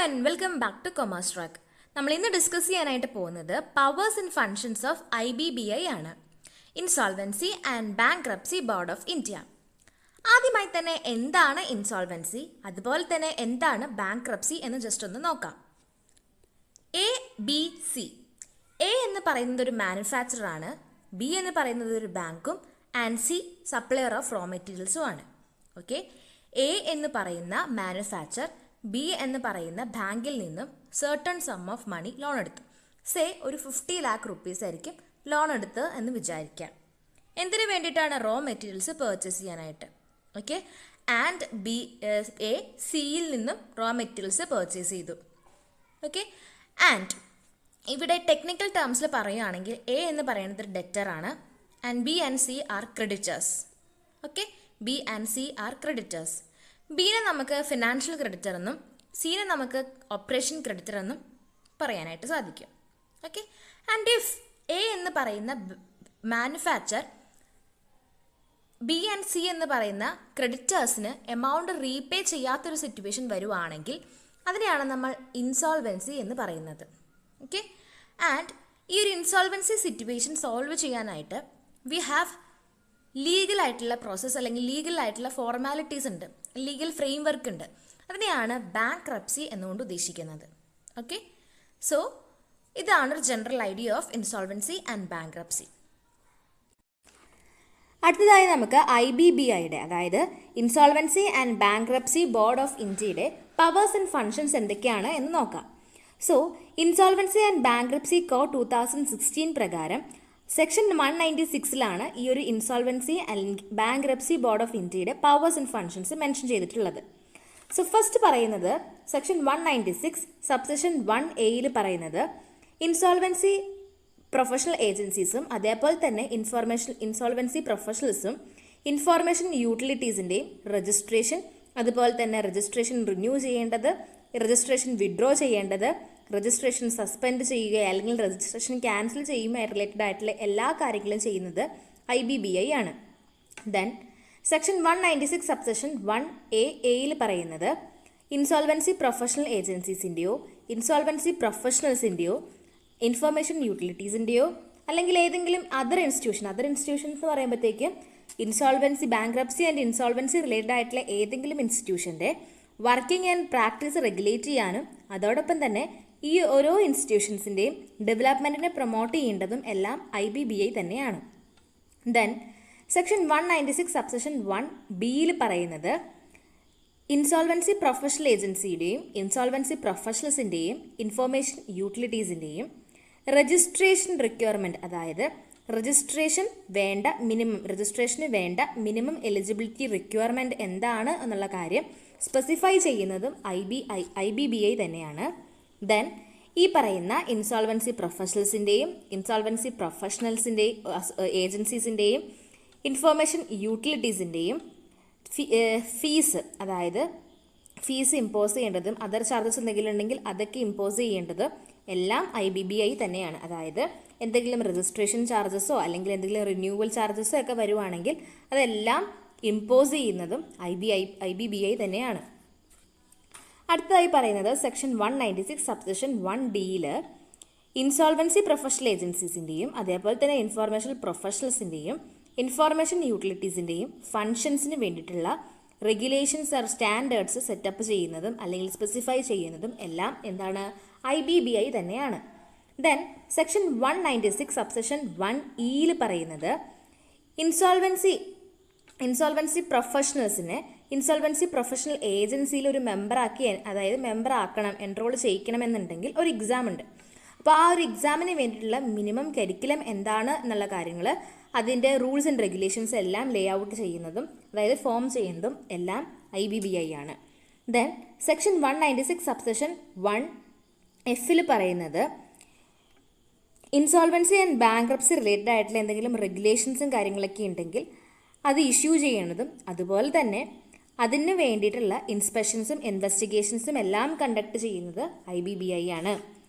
and welcome back to Commerce Track. നമ്മൾ ഇന്ന് discuss ചെയ്യാനായിട്ട് പോകുന്നത് powers and functions of IBBI ആണ്, insolvency and bankruptcy board of India. ആദ്യമായി തന്നെ എന്താണ് ഇൻസോൾവൻസി, അതുപോലെ തന്നെ എന്താണ് ബാങ്ക്രപ്സി എന്ന് ജസ്റ്റ് ഒന്ന് നോക്കാം. ABC. എ എന്ന് പറയുന്നത് ഒരു മാനുഫാക്ചറർ ആണ്, ബി എന്ന് പറയുന്നത് ഒരു ബാങ്കും and C supplier of raw മെറ്റീരിയൽസും ആണ്. ഓക്കെ, എ എന്ന് പറയുന്ന മാനുഫാക്ചർ ബി എന്ന് പറയുന്ന ബാങ്കിൽ നിന്നും certain sum of money loan എടുത്തു. സേ ഒരു 50 lakh rupees ആയിരിക്കും ലോൺ എടുത്ത് എന്ന് വിചാരിക്കാം. എന്തിനു വേണ്ടിയിട്ടാണ്? റോ മെറ്റീരിയൽസ് പർച്ചേസ് ചെയ്യാനായിട്ട്. ഓക്കെ, ആൻഡ് ബി എ സിയിൽ നിന്നും റോ മെറ്റീരിയൽസ് പർച്ചേസ് ചെയ്തു. ഓക്കെ, ആൻഡ് ഇവിടെ ടെക്നിക്കൽ ടേംസിൽ പറയുകയാണെങ്കിൽ എ എന്ന് പറയുന്നത് ഒരു ഡെറ്റർ ആണ് and B and C are creditors. Okay, B and C are creditors. ബിനെ നമുക്ക് ഫിനാൻഷ്യൽ ക്രെഡിറ്റർ എന്നും സിനെ നമുക്ക് ഓപ്പറേഷൻ ക്രെഡിറ്റർ എന്നും പറയാനായിട്ട് സാധിക്കും. ഓക്കെ, ആൻഡ് ഇഫ് എ എന്ന് പറയുന്ന മാനുഫാക്ചർ ബി ആൻഡ് സി എന്ന് പറയുന്ന ക്രെഡിറ്റേഴ്സിന് എമൗണ്ട് റീപേ ചെയ്യാത്തൊരു സിറ്റുവേഷൻ വരുവാണെങ്കിൽ അതിനെയാണ് നമ്മൾ ഇൻസോൾവൻസി എന്ന് പറയുന്നത്. ഓക്കെ, ആൻഡ് ഈ ഒരു ഇൻസോൾവൻസി സിറ്റുവേഷൻ സോൾവ് ചെയ്യാനായിട്ട് വി ഹാവ് ലീഗൽ ആയിട്ടുള്ള പ്രോസസ്സ് അല്ലെങ്കിൽ ലീഗൽ ആയിട്ടുള്ള ഫോർമാലിറ്റീസ് ഉണ്ട്, ലീഗൽ ഫ്രെയിം വർക്ക് ഉണ്ട്. അതിനെയാണ് ബാങ്ക്രപ്സി എന്നുകൊണ്ട് ഉദ്ദേശിക്കുന്നത്. ഓക്കെ, സോ ഇതാണ് ഒരു general idea of insolvency and bankruptcy. അടുത്തതായി നമുക്ക് IBBIയുടെ അതായത് insolvency and bankruptcy board of ഇന്ത്യയുടെ പവേഴ്സ് ആൻഡ് ഫങ്ഷൻസ് എന്തൊക്കെയാണ് എന്ന് നോക്കാം. So insolvency and bankruptcy code 2016 പ്രകാരം സെക്ഷൻ 196 ഈ ഒരു insolvency and bankruptcy board of ഇന്ത്യയുടെ പവേഴ്സ് ആൻഡ് ഫങ്ഷൻസ് മെൻഷൻ ചെയ്തിട്ടുള്ളത്. സോ ഫസ്റ്റ് പറയുന്നത് സെക്ഷൻ 196 സബ്സെക്ഷൻ 1A പറയുന്നത് ഇൻസോൾവൻസി പ്രൊഫഷണൽ ഏജൻസീസും അതേപോലെ തന്നെ ഇൻസോൾവൻസി പ്രൊഫഷണൽസും ഇൻഫോർമേഷൻ യൂട്ടിലിറ്റീസിൻ്റെയും രജിസ്ട്രേഷൻ, അതുപോലെ തന്നെ രജിസ്ട്രേഷൻ റിന്യൂ ചെയ്യേണ്ടത്, രജിസ്ട്രേഷൻ വിഡ്രോ ചെയ്യേണ്ടത്, രജിസ്ട്രേഷൻ സസ്പെൻഡ് ചെയ്യുക അല്ലെങ്കിൽ രജിസ്ട്രേഷൻ ക്യാൻസൽ ചെയ്യുമ്പോൾ റിലേറ്റഡ് ആയിട്ടുള്ള എല്ലാ കാര്യങ്ങളും ചെയ്യുന്നത് IBBI ആണ്. ദെൻ സെക്ഷൻ 196 സബ്സെക്ഷൻ 1A പറയുന്നത് ഇൻസോൾവൻസി പ്രൊഫഷണൽ ഏജൻസീസിൻ്റെയോ ഇൻസോൾവൻസി പ്രൊഫഷണൽസിൻ്റെയോ ഇൻഫർമേഷൻ യൂട്ടിലിറ്റീസിൻ്റെയോ അല്ലെങ്കിൽ ഏതെങ്കിലും അതർ ഇൻസ്റ്റിറ്റ്യൂഷൻസ് എന്ന് പറയുമ്പോഴത്തേക്ക് insolvency bankruptcy and insolvency related ആയിട്ടുള്ള ഏതെങ്കിലും ഇൻസ്റ്റിറ്റ്യൂഷൻ്റെ വർക്കിംഗ് ആൻഡ് പ്രാക്ടീസ് റെഗുലേറ്റ് ചെയ്യാനും അതോടൊപ്പം തന്നെ ഈ ഓരോ ഇൻസ്റ്റിറ്റ്യൂഷൻസിൻ്റെയും ഡെവലപ്മെൻറ്റിനെ പ്രൊമോട്ട് ചെയ്യേണ്ടതും എല്ലാം IBBI തന്നെയാണ്. ദെൻ സെക്ഷൻ 196 സബ്സെക്ഷൻ 1B പറയുന്നത് ഇൻസോൾവൻസി പ്രൊഫഷണൽ ഏജൻസിയുടെയും ഇൻസോൾവൻസി പ്രൊഫഷണൽസിൻ്റെയും ഇൻഫോർമേഷൻ യൂട്ടിലിറ്റീസിൻ്റെയും രജിസ്ട്രേഷൻ റിക്വയർമെൻറ്റ്, അതായത് രജിസ്ട്രേഷന് വേണ്ട മിനിമം എലിജിബിലിറ്റി റിക്വയർമെൻറ്റ് എന്താണ് എന്നുള്ള കാര്യം സ്പെസിഫൈ ചെയ്യുന്നതും IBBI തന്നെയാണ്. ദെൻ ഈ പറയുന്ന ഇൻസോൾവൻസി പ്രൊഫഷണൽസിൻ്റെയും ഇൻസോൾവൻസി പ്രൊഫഷണൽസിൻ്റെയും ഏജൻസീസിൻ്റെയും ഇൻഫോർമേഷൻ യൂട്ടിലിറ്റീസിൻ്റെയും ഫീസ്, അതായത് ഫീസ് ഇമ്പോസ് ചെയ്യേണ്ടതും അതർ ചാർജസ് എന്തെങ്കിലും ഉണ്ടെങ്കിൽ അതൊക്കെ ഇമ്പോസ് ചെയ്യേണ്ടത് എല്ലാം IBBI തന്നെയാണ്. അതായത് എന്തെങ്കിലും രജിസ്ട്രേഷൻ ചാർജസോ അല്ലെങ്കിൽ എന്തെങ്കിലും റിന്യൂവൽ ചാർജസോ ഒക്കെ വരുവാണെങ്കിൽ അതെല്ലാം ഇമ്പോസ് ചെയ്യുന്നതും IBBI തന്നെയാണ്. അടുത്തതായി പറയുന്നത് section 196 subsection 1D insolvency professional ഏജൻസീസിൻ്റെയും അതേപോലെ തന്നെ ഇൻഫോർമേഷൻ പ്രൊഫഷണൽസിൻ്റെയും ഇൻഫോർമേഷൻ യൂട്ടിലിറ്റീസിൻ്റെയും ഫങ്ഷൻസിന് വേണ്ടിയിട്ടുള്ള റെഗുലേഷൻസ് ആർ സ്റ്റാൻഡേർഡ്സ് സെറ്റപ്പ് ചെയ്യുന്നതും അല്ലെങ്കിൽ സ്പെസിഫൈ ചെയ്യുന്നതും എല്ലാം എന്താണ് IBBI തന്നെയാണ്. ദെൻ സെക്ഷൻ 196 സബ്സെക്ഷൻ 1E പറയുന്നത് ഇൻസോൾവൻസി പ്രൊഫഷണൽസിനെ ഇൻസോൾവൻസി പ്രൊഫഷണൽ ഏജൻസിയിൽ ഒരു മെമ്പർ ആക്കണം, എൻറോൾ ചെയ്യിക്കണമെന്നുണ്ടെങ്കിൽ ഒരു എക്സാം ഉണ്ട്. അപ്പോൾ ആ ഒരു എക്സാമിന് വേണ്ടിയിട്ടുള്ള മിനിമം കരിക്കുലം എന്താണ് എന്നുള്ള കാര്യങ്ങൾ അതിൻ്റെ റൂൾസ് ആൻഡ് റെഗുലേഷൻസ് എല്ലാം ലേ ഔട്ട് ചെയ്യുന്നതും അതായത് ഫോം ചെയ്യുന്നതും എല്ലാം IBBI ആണ്. ദെൻ സെക്ഷൻ 196 സബ്സെക്ഷൻ 1F പറയുന്നത് ഇൻസോൾവൻസി ആൻഡ് ബാങ്ക്രപ്സി റിലേറ്റഡ് ആയിട്ടുള്ള എന്തെങ്കിലും റെഗുലേഷൻസും കാര്യങ്ങളൊക്കെ ഉണ്ടെങ്കിൽ അത് ഇഷ്യൂ ചെയ്യണതും അതുപോലെ തന്നെ അതിന് വേണ്ടിയിട്ടുള്ള ഇൻസ്പെക്ഷൻസും ഇൻവെസ്റ്റിഗേഷൻസും എല്ലാം കണ്ടക്ട് ചെയ്യുന്നത് IBBI ആണ്.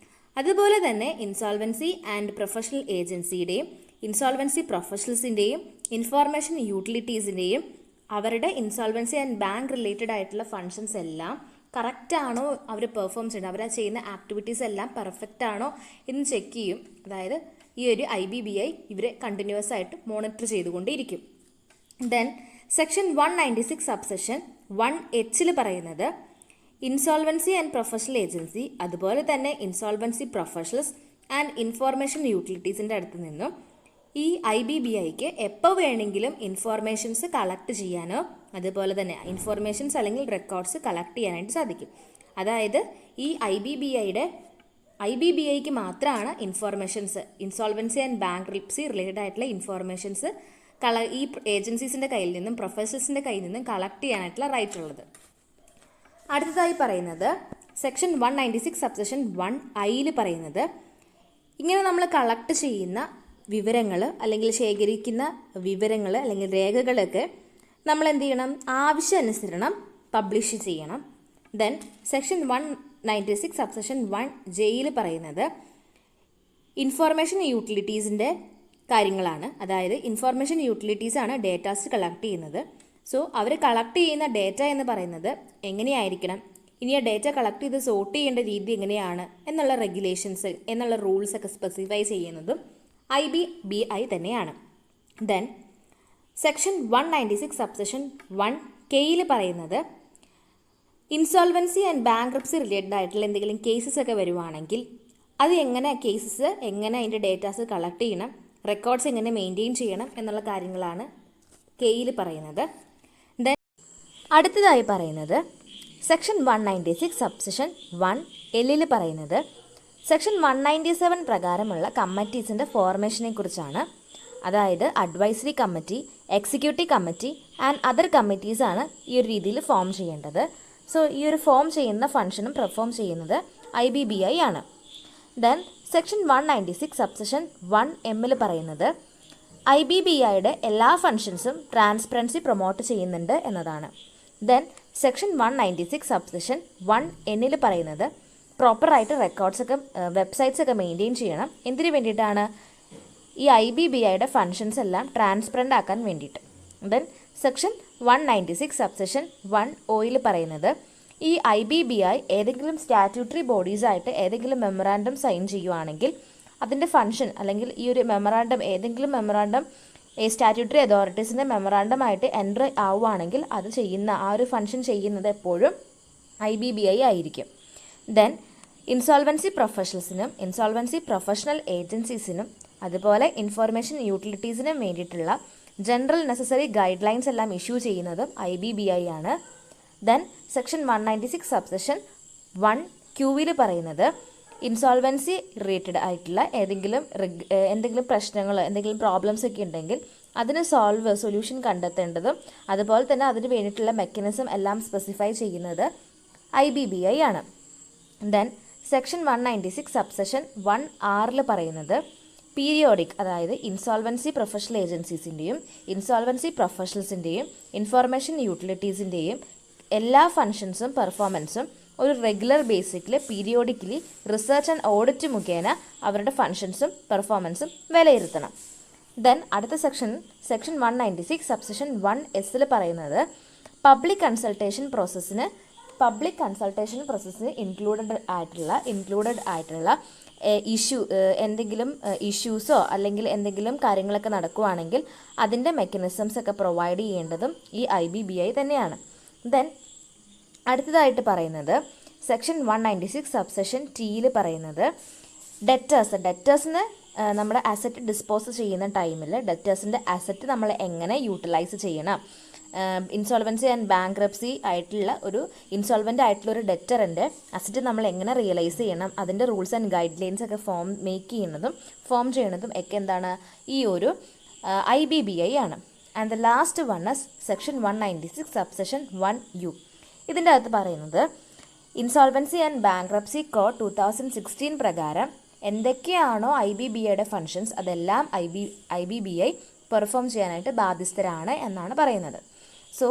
അതുപോലെ തന്നെ ഇൻസോൾവൻസി ആൻഡ് പ്രൊഫഷണൽ ഏജൻസിയുടെയും ഇൻസോൾവൻസി പ്രൊഫഷണൽസിൻ്റെയും ഇൻഫോർമേഷൻ യൂട്ടിലിറ്റീസിൻ്റെയും അവരുടെ ഇൻസോൾവൻസി ആൻഡ് ബാങ്ക് റിലേറ്റഡ് ആയിട്ടുള്ള ഫങ്ഷൻസ് എല്ലാം കറക്റ്റ് ആണോ അവർ പെർഫോം ചെയ്യുന്നത്, അവർ ചെയ്യുന്ന ആക്ടിവിറ്റീസ് എല്ലാം പെർഫെക്റ്റ് ആണോ എന്ന് ചെക്ക് ചെയ്യും. അതായത് ഈ ഒരു IBBI ഇവരെ കണ്ടിന്യൂസ് ആയിട്ട് മോണിറ്റർ ചെയ്തുകൊണ്ടിരിക്കും. ദെൻ സെക്ഷൻ 196 സബ്സെഷൻ 1H പറയുന്നത് ഇൻസോൾവൻസി ആൻഡ് പ്രൊഫഷണൽ ഏജൻസി, അതുപോലെ തന്നെ ഇൻസോൾവൻസി പ്രൊഫഷണൽസ് ആൻഡ് ഇൻഫോർമേഷൻ യൂട്ടിലിറ്റീസിൻ്റെ അടുത്ത് നിന്നും ഈ IBBIക്ക് എപ്പോൾ വേണമെങ്കിലും ഇൻഫോർമേഷൻസ് കളക്ട് ചെയ്യാനോ അതുപോലെ തന്നെ ഇൻഫോർമേഷൻസ് അല്ലെങ്കിൽ റെക്കോർഡ്സ് കളക്ട് ചെയ്യാനായിട്ട് സാധിക്കും. അതായത് ഈ IBBIക്ക് മാത്രമാണ് informations, insolvency and bankruptcy related ആയിട്ടുള്ള ഇൻഫോർമേഷൻസ് ഈ ഏജൻസീസിൻ്റെ കയ്യിൽ നിന്നും പ്രൊഫഷണൽസിൻ്റെ കയ്യിൽ നിന്നും കളക്ട് ചെയ്യാനായിട്ടുള്ള റൈറ്റ് ഉള്ളത്. അടുത്തതായി പറയുന്നത് സെക്ഷൻ 196 സബ്സെഷൻ 1I പറയുന്നത് ഇങ്ങനെ നമ്മൾ കളക്ട് ചെയ്യുന്ന വിവരങ്ങൾ അല്ലെങ്കിൽ ശേഖരിക്കുന്ന വിവരങ്ങൾ അല്ലെങ്കിൽ രേഖകളൊക്കെ നമ്മൾ എന്ത് ചെയ്യണം, ആവശ്യാനുസരണം പബ്ലിഷ് ചെയ്യണം. ദെൻ സെക്ഷൻ 196 സബ്സെഷൻ 1J പറയുന്നത് ഇൻഫോർമേഷൻ യൂട്ടിലിറ്റീസിൻ്റെ കാര്യങ്ങളാണ്. അതായത് ഇൻഫോർമേഷൻ യൂട്ടിലിറ്റീസാണ് ഡേറ്റാസ് കളക്ട് ചെയ്യുന്നത്. സോ അവർ കളക്ട് ചെയ്യുന്ന ഡേറ്റ എന്ന് പറയുന്നത് എങ്ങനെയായിരിക്കണം, ഇനി ആ ഡേറ്റ കളക്ട് ചെയ്ത് സോർട്ട് ചെയ്യേണ്ട രീതി എങ്ങനെയാണ് എന്നുള്ള റെഗുലേഷൻസ് എന്നുള്ള റൂൾസ് ഒക്കെ സ്പെസിഫൈ ചെയ്യുന്നതും IBBI തന്നെയാണ്. ദെൻ സെക്ഷൻ 196 സബ്സെഷൻ 1K പറയുന്നത് ഇൻസോൾവൻസി ആൻഡ് ബാങ്ക്രപ്സി റിലേറ്റഡ് ആയിട്ടുള്ള എന്തെങ്കിലും കേസസ് ഒക്കെ വരുവാണെങ്കിൽ അത് എങ്ങനെ കേസസ് എങ്ങനെ അതിൻ്റെ ഡേറ്റാസ് കളക്ട് ചെയ്യണം, റെക്കോർഡ്സ് എങ്ങനെ മെയിൻറ്റെയിൻ ചെയ്യണം എന്നുള്ള കാര്യങ്ങളാണ് K പറയുന്നത്. ദെൻ അടുത്തതായി പറയുന്നത് സെക്ഷൻ 196 സബ്സെഷൻ 1L പറയുന്നത് സെക്ഷൻ 197 പ്രകാരമുള്ള കമ്മിറ്റീസിൻ്റെ ഫോർമേഷനെ കുറിച്ചാണ്. അതായത് advisory committee, executive committee and other കമ്മിറ്റീസാണ് ഈ ഒരു രീതിയിൽ ഫോം ചെയ്യേണ്ടത്. സോ ഈ ഒരു ഫോം ചെയ്യുന്ന ഫംഗ്ഷനും പെർഫോം ചെയ്യുന്നത് IBBI ആണ്. ദെൻ സെക്ഷൻ 196 സബ്സെഷൻ 1M പറയുന്നത് IBBIയുടെ എല്ലാ ഫംഗ്ഷൻസും ട്രാൻസ്പെറൻസി പ്രൊമോട്ട് ചെയ്യുന്നുണ്ട് എന്നതാണ്. ദെൻ സെക്ഷൻ 196 സബ്സെഷൻ 1N പറയുന്നത് പ്രോപ്പറായിട്ട് റെക്കോർഡ്സൊക്കെ വെബ്സൈറ്റ്സൊക്കെ മെയിൻറ്റെയിൻ ചെയ്യണം. എന്തിനു വേണ്ടിയിട്ടാണ്, ഈ IBBIയുടെ ഫങ്ഷൻസ് എല്ലാം ട്രാൻസ്പെറൻ്റ് ആക്കാൻ വേണ്ടിയിട്ട്. ദെൻ സെക്ഷൻ 196 സബ്സെഷൻ 1O പറയുന്നത് ഈ IBBI ഏതെങ്കിലും സ്റ്റാറ്റ്യൂട്ടറി ബോഡീസായിട്ട് ഏതെങ്കിലും മെമ്മറാൻഡം സൈൻ ചെയ്യുവാണെങ്കിൽ അതിൻ്റെ ഫങ്ഷൻ അല്ലെങ്കിൽ ഈ ഒരു മെമ്മറാൻഡം ഏതെങ്കിലും മെമ്മറാൻഡം സ്റ്റാറ്റ്യൂട്ടറി അതോറിറ്റീസിൻ്റെ മെമ്മറാൻഡമായിട്ട് എൻ്റർ ആവുകയാണെങ്കിൽ അത് ചെയ്യുന്ന ആ ഒരു ഫങ്ഷൻ ചെയ്യുന്നത് എപ്പോഴും IBBI ആയിരിക്കും. ദെൻ ഇൻസോൾവൻസി പ്രൊഫഷണൽസിനും ഇൻസോൾവൻസി പ്രൊഫഷണൽ ഏജൻസീസിനും അതുപോലെ ഇൻഫോർമേഷൻ യൂട്ടിലിറ്റീസിനും വേണ്ടിയിട്ടുള്ള ജനറൽ നെസസറി ഗൈഡ് ലൈൻസ് എല്ലാം ഇഷ്യൂ ചെയ്യുന്നതും IBBI ആണ്. ദെൻ സെക്ഷൻ 196 സബ്സെഷൻ 1Q പറയുന്നത് ഇൻസോൾവൻസി റിലേറ്റഡ് ആയിട്ടുള്ള എന്തെങ്കിലും പ്രശ്നങ്ങൾ എന്തെങ്കിലും പ്രോബ്ലംസ് ഒക്കെ ഉണ്ടെങ്കിൽ അതിന് സൊല്യൂഷൻ കണ്ടെത്തേണ്ടതും അതുപോലെ തന്നെ അതിന് വേണ്ടിയിട്ടുള്ള മെക്കാനിസം എല്ലാം സ്പെസിഫൈ ചെയ്യുന്നത് IBBI ആണ്. ദെൻ സെക്ഷൻ 196 സബ്സെഷൻ 1R പറയുന്നത് പീരിയോഡിക്, അതായത് ഇൻസോൾവൻസി പ്രൊഫഷണൽ ഏജൻസീസിൻ്റെയും ഇൻസോൾവൻസി പ്രൊഫഷണൽസിൻ്റെയും ഇൻഫോർമേഷൻ യൂട്ടിലിറ്റീസിൻ്റെയും എല്ലാ ഫങ്ഷൻസും പെർഫോമൻസും ഒരു റെഗുലർ ബേസിക്കിൽ പീരിയോഡിക്കലി റിസർച്ച് ആൻഡ് ഓഡിറ്റ് മുഖേന അവരുടെ ഫങ്ഷൻസും പെർഫോമൻസും വിലയിരുത്തണം. ദെൻ അടുത്ത സെക്ഷൻ 196 സബ്സെഷൻ 1S പറയുന്നത് പബ്ലിക് കൺസൾട്ടേഷൻ പ്രോസസ്സിന് ഇൻക്ലൂഡഡ് ആയിട്ടുള്ള എന്തെങ്കിലും ഇഷ്യൂസോ അല്ലെങ്കിൽ എന്തെങ്കിലും കാര്യങ്ങളൊക്കെ നടക്കുകയാണെങ്കിൽ അതിൻ്റെ മെക്കാനിസംസ് ഒക്കെ പ്രൊവൈഡ് ചെയ്യേണ്ടതും ഈ IBBI തന്നെയാണ്. ദെൻ അടുത്തതായിട്ട് പറയുന്നത് സെക്ഷൻ 196 സബ്സെഷൻ T പറയുന്നത് ഡെറ്റേഴ്സിന് നമ്മുടെ അസറ്റ് ഡിസ്പോസ് ചെയ്യുന്ന ടൈമിൽ ഡെറ്റേഴ്സിൻ്റെ അസറ്റ് നമ്മൾ എങ്ങനെ യൂട്ടിലൈസ് ചെയ്യണം, ഇൻസോൾവൻസി ആൻഡ് ബാങ്ക്രപ്സി ആയിട്ടുള്ള ഇൻസോൾവൻ്റ് ആയിട്ടുള്ള ഒരു ഡെറ്ററിൻ്റെ അസറ്റ് നമ്മൾ എങ്ങനെ റിയലൈസ് ചെയ്യണം, അതിൻ്റെ റൂൾസ് ആൻഡ് ഗൈഡ് ലൈൻസ് ഒക്കെ ഫോം ചെയ്യുന്നതും ഒക്കെ എന്താണ് ഈ ഒരു IBBI ആണ്. And the last one is section 196 subsection 1U. ഇതിൻ്റെ അകത്ത് പറയുന്നത് ഇൻസോൾവൻസി ആൻഡ് ബാങ്ക്രപ്സി കോഡ് 2016 പ്രകാരം എന്തൊക്കെയാണോ IBBIയുടെ ഫങ്ഷൻസ് അതെല്ലാം IBBI പെർഫോം ചെയ്യാനായിട്ട് ബാധ്യസ്ഥരാണ് എന്നാണ് പറയുന്നത്. സോ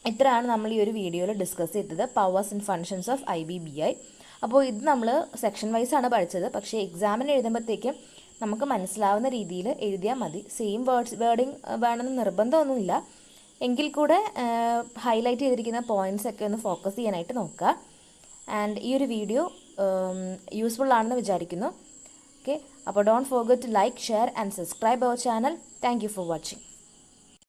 ഇത്രയാണ് നമ്മൾ ഈ ഒരു വീഡിയോയിൽ ഡിസ്കസ് ചെയ്തത്, powers and functions of IBBI. അപ്പോൾ ഇത് നമ്മൾ സെക്ഷൻ വൈസ് ആണ് പഠിച്ചത്. പക്ഷേ എക്സാമിന് എഴുതുമ്പോഴത്തേക്കും നമുക്ക് മനസ്സിലാവുന്ന രീതിയിൽ എഴുതിയാൽ മതി. സെയിം വേർഡിങ് വേണമെന്ന് നിർബന്ധമൊന്നുമില്ല. എങ്കിൽ കൂടെ ഹൈലൈറ്റ് ചെയ്തിരിക്കുന്ന പോയിൻറ്റ്സ് ഒക്കെ ഒന്ന് ഫോക്കസ് ചെയ്യാനായിട്ട് നോക്കുക. ആൻഡ് ഈ ഒരു വീഡിയോ യൂസ്ഫുൾ ആണെന്ന് വിചാരിക്കുന്നു. ഓക്കെ, അപ്പോൾ don't forget to like, share and subscribe our channel. Thank you for watching.